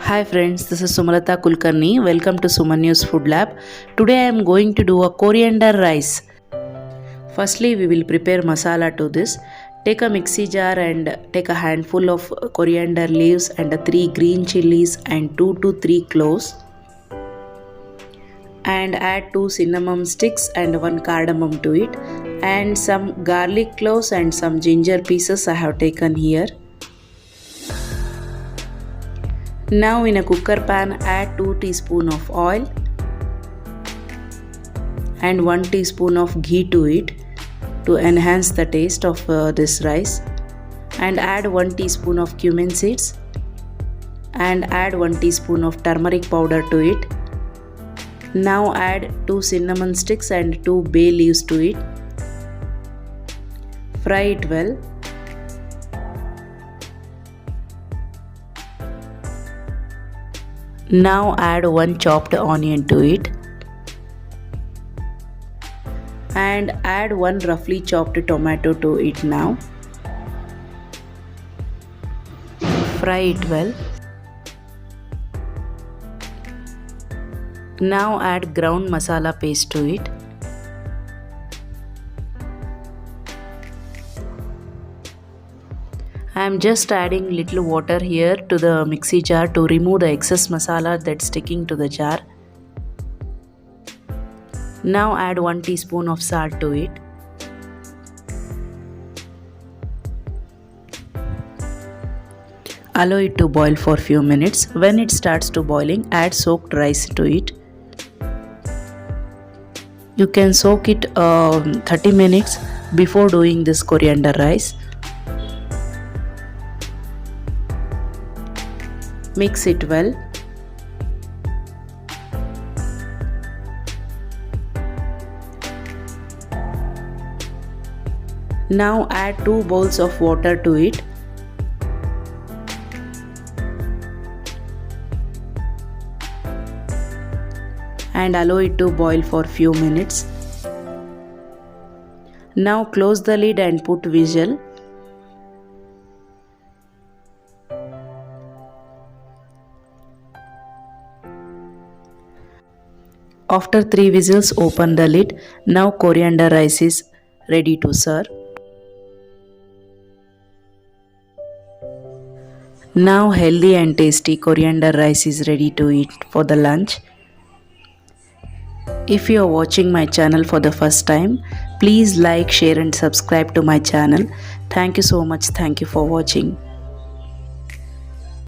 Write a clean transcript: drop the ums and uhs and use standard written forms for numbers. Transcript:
Hi friends, this is Sumalata Kulkarni. Welcome to Sumanyu'z Food Lab. Today I am going to do a coriander rice. Firstly, we will prepare masala to this. Take a mixie jar and take a handful of coriander leaves and 3 green chilies and 2 to 3 cloves. And add 2 cinnamon sticks and 1 cardamom to it. And some garlic cloves and some ginger pieces I have taken here. Now in a cooker pan add 2 teaspoons of oil and 1 teaspoon of ghee to it to enhance the taste of this rice, and add 1 teaspoon of cumin seeds and add 1 teaspoon of turmeric powder to it. Now add 2 cinnamon sticks and 2 bay leaves to it. Fry it well. Now add 1 chopped onion to it and add 1 roughly chopped tomato to it now. Fry it well. Now add ground masala paste to it. I am just adding little water here to the mixie jar to remove the excess masala that's sticking to the jar. Now add 1 teaspoon of salt to it. Allow it to boil for few minutes. When it starts to boiling, add soaked rice to it. You can soak it 30 minutes before doing this coriander rice. Mix it well. Now add 2 bowls of water to it. And allow it to boil for few minutes. Now close the lid and put whistle. After 3 whistles, open the lid. Now coriander rice is ready to serve. Now healthy and tasty coriander rice is ready to eat for the lunch. If you are watching my channel for the first time, please like, share and subscribe to my channel. Thank you so much. Thank you for watching.